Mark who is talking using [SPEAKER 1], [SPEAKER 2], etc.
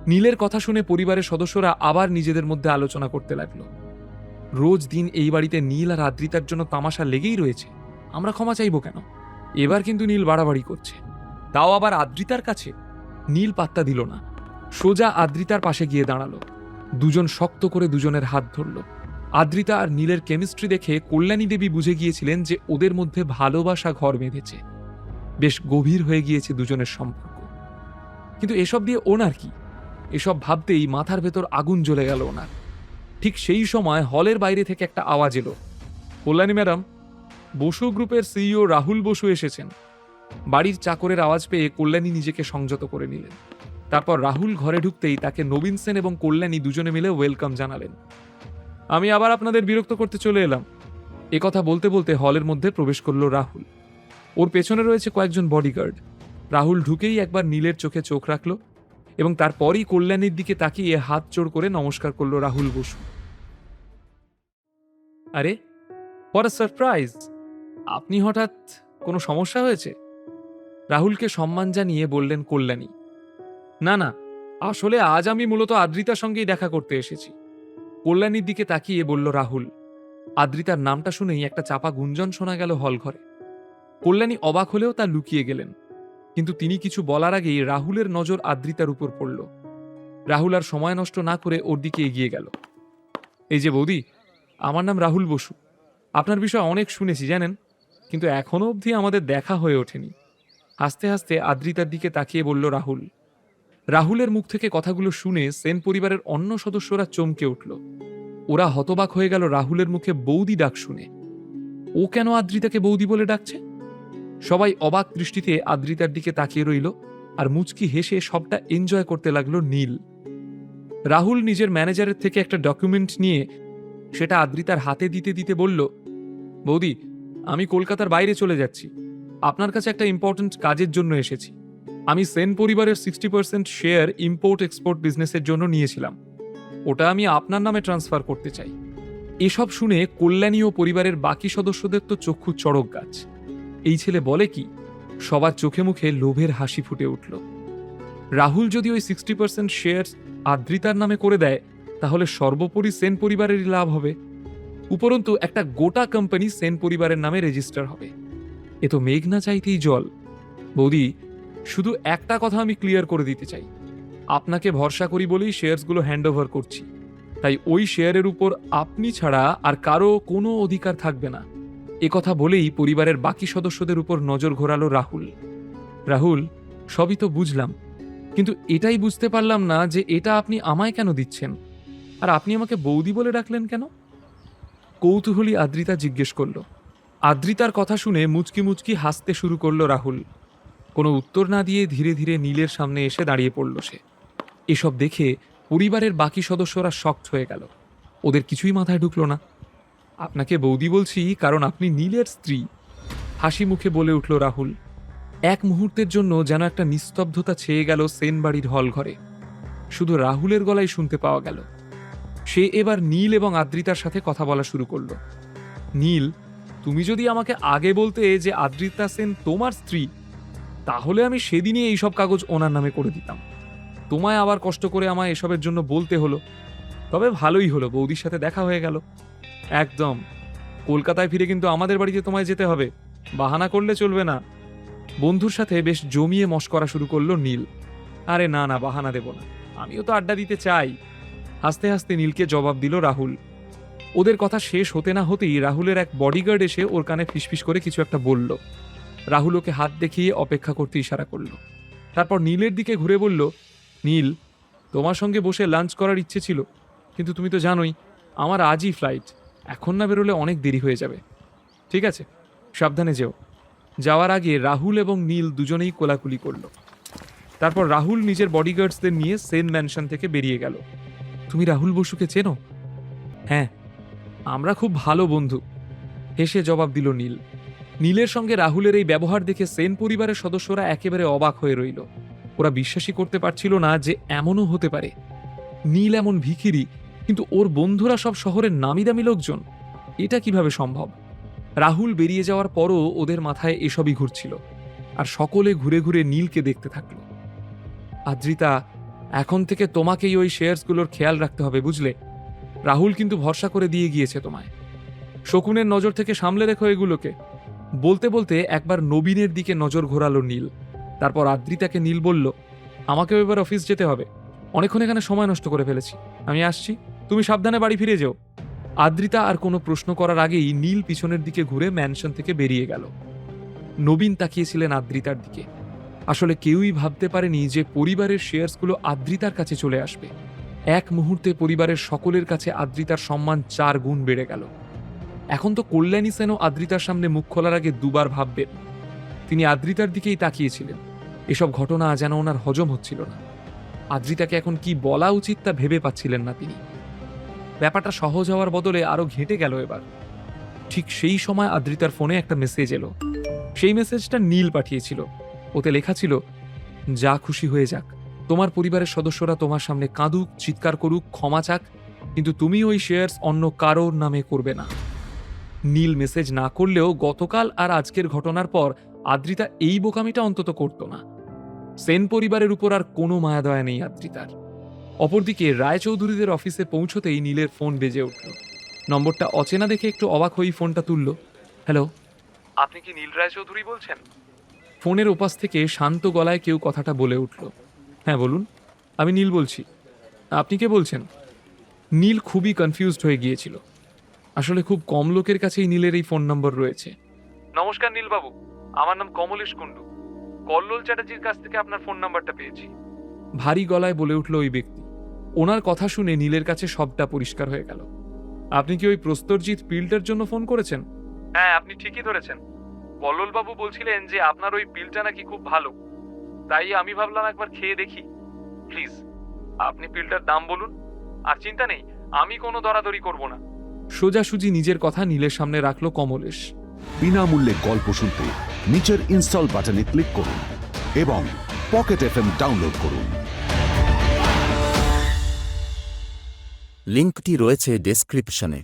[SPEAKER 1] নীলের কথা শুনে পরিবারের সদস্যরা আবার নিজেদের মধ্যে আলোচনা করতে লাগলো। রোজ দিন এই বাড়িতে নীল আর আদ্রিতার জন্য তামাশা লেগেই রয়েছে, আমরা ক্ষমা চাইব কেন? এবার কিন্তু নীল বাড়াবাড়ি করছে, তাও আবার আদ্রিতার কাছে। নীল পাত্তা দিল না, সোজা আদ্রিতার পাশে গিয়ে দাঁড়ালো। দুজন শক্ত করে দুজনের হাত ধরল। আদ্রিতা আর নীলের কেমিস্ট্রি দেখে কল্যাণী দেবী বুঝে গিয়েছিলেন যে ওদের মধ্যে ভালোবাসা ঘর বেঁধেছে, বেশ গভীর হয়ে গিয়েছে দুজনের সম্পর্ক। কিন্তু এসব দিয়ে ওনার কি? এসব ভাবতেই মাথার ভেতর আগুন জ্বলে গেল ওনার। ঠিক সেই সময় হলের বাইরে থেকে একটা আওয়াজ এলো, কল্যাণী ম্যাডাম, বসু গ্রুপের সিইও রাহুল বসু এসেছেন। বাড়ির চাকরের আওয়াজ পেয়ে কল্যাণী নিজেকে সংযত করে নিলেন। তারপর রাহুল ঘরে ঢুকতেই তাকে নবীন সেন এবং কল্যাণী দুজনে মিলে ওয়েলকাম জানালেন। আমি আবার আপনাদের বিরক্ত করতে চলে এলাম। একথা বলতে বলতে হলের মধ্যে প্রবেশ করল রাহুল। ওর পেছনে রয়েছে কয়েকজন বডিগার্ড। রাহুল ঢুকেই একবার নীলের চোখে চোখ রাখল এবং তারপরই কল্যাণীর দিকে তাকিয়ে হাত জোড় করে নমস্কার করল রাহুল বসু। আরে, হোয়াট আ সারপ্রাইজ! আপনি হঠাৎ কোনো সমস্যা হয়েছে? রাহুলকে সম্মান জানিয়ে বললেন কল্যাণী। না না, আসলে আজ আমি মূলত আদ্রিতার সঙ্গেই দেখা করতে এসেছি। কল্যাণীর দিকে তাকিয়ে বলল রাহুল। আদ্রিতার নামটা শুনেই একটা চাপা গুঞ্জন শোনা গেল হল ঘরে। কল্যাণী অবাক হলেও তা লুকিয়ে গেলেন, কিন্তু তিনি কিছু বলার আগেই রাহুলের নজর আদ্রিতার উপর পড়ল। রাহুল আর সময় নষ্ট না করে ওর দিকে এগিয়ে গেল। এই যে বৌদি, আমার নাম রাহুল বসু। আপনার বিষয়ে অনেক শুনেছি জানেন, কিন্তু এখনো অবধি আমাদের দেখা হয়ে ওঠেনি। হাসতে হাসতে আদ্রিতার দিকে তাকিয়ে বলল রাহুল। রাহুলের মুখ থেকে কথাগুলো শুনে সেন পরিবারের অন্য সদস্যরা চমকে উঠল। ওরা হতবাক হয়ে গেল রাহুলের মুখে বৌদি ডাক শুনে। ও কেন আদ্রিতাকে বৌদি বলে ডাকছে? সবাই অবাক দৃষ্টিতে আদ্রিতার দিকে তাকিয়ে রইল, আর মুচকি হেসে সবটা এনজয় করতে লাগলো নীল। রাহুল নিজের ম্যানেজারের থেকে একটা ডকুমেন্ট নিয়ে সেটা আদ্রিতার হাতে দিতে দিতে বলল, বৌদি, আমি কলকাতার বাইরে চলে যাচ্ছি। আপনার কাছে একটা ইম্পর্ট্যান্ট কাজের জন্য এসেছি। আমি সেন পরিবারের 60% শেয়ার ইম্পোর্ট এক্সপোর্ট বিজনেসের জন্য নিয়েছিলাম, ওটা আমি আপনার নামে ট্রান্সফার করতে চাই। এসব শুনে কল্যাণী ও পরিবারের বাকি সদস্যদের তো চক্ষু চড়ক গাছ। এই ছেলে বলে কি? সবার চোখে মুখে লোভের হাসি ফুটে উঠল। রাহুল যদি ওই 60% শেয়ার আদ্রিতার নামে করে দেয়, তাহলে সর্বোপরি সেন পরিবারেরই লাভ হবে। উপরন্তু একটা গোটা কোম্পানি সেন পরিবারের নামে রেজিস্টার হবে। এ তো মেঘ না চাইতেই জল। বৌদি, শুধু একটা কথা আমি ক্লিয়ার করে দিতে চাই, আপনাকে ভরসা করি বলেই শেয়ারসগুলো হ্যান্ড ওভার করছি, তাই ওই শেয়ারের উপর আপনি ছাড়া আর কারো কোনো অধিকার থাকবে না। এ কথা বলেই পরিবারের বাকি সদস্যদের উপর নজর ঘোরালো রাহুল। রাহুল, সবই তো বুঝলাম, কিন্তু এটাই বুঝতে পারলাম না যে এটা আপনি আমায় কেন দিচ্ছেন, আর আপনি আমাকে বৌদি বলে ডাকলেন কেন? কৌতূহলী আদ্রিতা জিজ্ঞেস করল। আদ্রিতার কথা শুনে মুচকি মুচকি হাসতে শুরু করলো রাহুল। কোনো উত্তর না দিয়ে ধীরে ধীরে নীলের সামনে এসে দাঁড়িয়ে পড়ল সে। এসব দেখে পরিবারের বাকি সদস্যরা শকড হয়ে গেল। ওদের কিছুই মাথায় ঢুকলো না। আপনাকে বৌদি বলছি কারণ আপনি নীলের স্ত্রী, হাসি মুখে বলে উঠল রাহুল। এক মুহূর্তের জন্য যেন একটা নিস্তব্ধতা ছেয়ে গেল সেন বাড়ির হল ঘরে। শুধু রাহুলের গলায় শুনতে পাওয়া গেল। সে এবার নীল এবং আদ্রিতার সাথে কথা বলা শুরু করলো। নীল, তুমি যদি আমাকে আগে বলতে যে আদ্রিতা সেন তোমার স্ত্রী, তাহলে আমি সেদিনই এইসব কাগজ ওনার নামে করে দিতাম। তোমায় আবার কষ্ট করে আমায় এসবের জন্য বলতে হলো। তবে ভালোই হলো, বৌদির সাথে দেখা হয়ে গেল। একদম, কলকাতায় ফিরে কিন্তু আমাদের বাড়িতে তোমায় যেতে হবে, বাহানা করলে চলবে না। বন্ধুর সাথে বেশ জমিয়ে মশকরা শুরু করলো নীল। আরে না না, বাহানা দেব না, আমিও তো আড্ডা দিতে চাই। হাসতে হাসতে নীলকে জবাব দিল রাহুল। ওদের কথা শেষ হতে না হতেই রাহুলের এক বডিগার্ড এসে ওর কানে ফিসফিস করে কিছু একটা বলল। রাহুল ওকে হাত দেখিয়ে অপেক্ষা করতে ইশারা করল। তারপর নীলের দিকে ঘুরে বলল, নীল, তোমার সঙ্গে বসে লাঞ্চ করার ইচ্ছে ছিল, কিন্তু তুমি তো জানোই আমার আজই ফ্লাইট, এখন না বেরোলে অনেক দেরি হয়ে যাবে। ঠিক আছে, সাবধানে যেও। যাওয়ার আগে রাহুল এবং নীল দুজনেই কোলাকুলি করল। তারপর রাহুল নিজের বডিগার্ডসদের নিয়ে সেন ম্যানশন থেকে বেরিয়ে গেল। তুমি রাহুল বসুকে চেনো? হ্যাঁ, আমরা খুব ভালো বন্ধু, হেসে জবাব দিল নীল। নীলের সঙ্গে রাহুলের এই ব্যবহার দেখে সেন পরিবারের সদস্যরা একেবারে অবাক হয়ে রইল। ওরা বিশ্বাসই করতে পারছিল না যে এমনও হতে পারে। নীল এমন ভিখিরি, কিন্তু ওর বন্ধুরা সব শহরের নামি দামি লোকজন। এটা কিভাবে সম্ভব? রাহুল বেরিয়ে যাওয়ার পরও ওদের মাথায় এসবই ঘুরছিল, আর সকলে ঘুরে ঘুরে নীলকে দেখতে থাকল। আদ্রিতা, এখন থেকে তোমাকেই ওই শেয়ারসগুলোর খেয়াল রাখতে হবে, বুঝলে? রাহুল কিন্তু ভরসা করে দিয়ে গিয়েছে তোমায়। শকুনের নজর থেকে সামলে রেখো এগুলোকে। বলতে বলতে একবার নবীনের দিকে নজর ঘোরালো নীল। তারপর আদ্রিতাকে নীল বলল, আমাকেও এবার অফিস যেতে হবে। অনেকক্ষণ এখানে সময় নষ্ট করে ফেলেছি। আমি আসছি, তুমি সাবধানে বাড়ি ফিরে যেও। আদ্রিতা আর কোনো প্রশ্ন করার আগেই নীল পিছনের দিকে ঘুরে ম্যানশন থেকে বেরিয়ে গেল। নবীন তাকিয়েছিলেন আদ্রিতার দিকে। আসলে কেউই ভাবতে পারেনি যে পরিবারের শেয়ারসগুলো আদ্রিতার কাছে চলে আসবে। এক মুহূর্তে পরিবারের সকলের কাছে আদ্রিতার সম্মান 4 গুণ বেড়ে গেল। এখন তো কল্যাণী সেনও আদ্রিতার সামনে মুখ খোলার আগে দুবার ভাববেন। তিনি আদ্রিতার দিকেই তাকিয়েছিলেন। এসব ঘটনা যেন ওনার হজম হচ্ছিল না। আদ্রিতাকে এখন কি বলা উচিত তা ভেবে পাচ্ছিলেন না তিনি। ব্যাপারটা সহজ হওয়ার বদলে আরো ঘেঁটে গেল এবার। ঠিক সেই সময় আদ্রিতার ফোনে একটা মেসেজ এলো। সেই মেসেজটা নীল পাঠিয়েছিল। ওতে লেখা ছিল, যা খুশি হয়ে যাক, তোমার পরিবারের সদস্যরা তোমার সামনে কাঁদুক, চিৎকার করুক, ক্ষমা চাক, কিন্তু তুমি ওই শেয়ারস অন্য কারোর নামে করবে না। নীল মেসেজ না করলেও গতকাল আর আজকের ঘটনার পর আদ্রিতা এই বোকামিটা অন্তত করত না। সেন পরিবারের উপর আর কোনো মায়াদয়া নেই আদ্রিতার। অপরদিকে রায়চৌধুরীদের অফিসে পৌঁছতেই নীলের ফোন বেজে উঠল। নম্বরটা অচেনা দেখে একটু অবাক হয়েই ফোনটা তুলল। হ্যালো, আপনি কি নীল রায়চৌধুরী বলছেন? ফোনের ওপাশ থেকে শান্ত গলায় কেউ কথাটা বলে উঠল। হ্যাঁ বলুন, আমি নীল বলছি। আপনি কে বলছেন? নীল খুবই কনফিউজড হয়ে গিয়েছিল। আসলে খুব কম লোকের কাছেই নীলের এই ফোন নম্বর রয়েছে। নমস্কার নীলবাবু, আমার নাম কমলেশ কুণ্ডু। কল্লোল চ্যাটার্জির কাছ থেকে আপনার ফোন নাম্বারটা পেয়েছি। ভারী গলায় বলে উঠল ওই ব্যক্তি। ওনার কথা শুনে নীলের কাছে সবটা পরিষ্কার হয়ে গেল। আপনি কি ওই প্রস্তরজিৎ পিলটার জন্য ফোন করেছেন? হ্যাঁ, আপনি ঠিকই ধরেছেন। কল্লোলবাবু বলছিলেন যে আপনার ওই পিলটা নাকি খুব ভালো, তাই আমি ভাবলাম একবার খেয়ে দেখি। প্লিজ আপনি পিলটার দাম বলুন, আর চিন্তা নেই, আমি কোনো দরাদরি করব না। সোজাসুজি নিজের কথা নীলের সামনে রাখলো কমলেশ।
[SPEAKER 2] বিনামূল্যে গল্প শুনতে নিচের ইনস্টল বাটনে ক্লিক করুন এবং পকেট এফএম ডাউনলোড করুন।
[SPEAKER 3] লিঙ্কটি রয়েছে ডেসক্রিপশনে।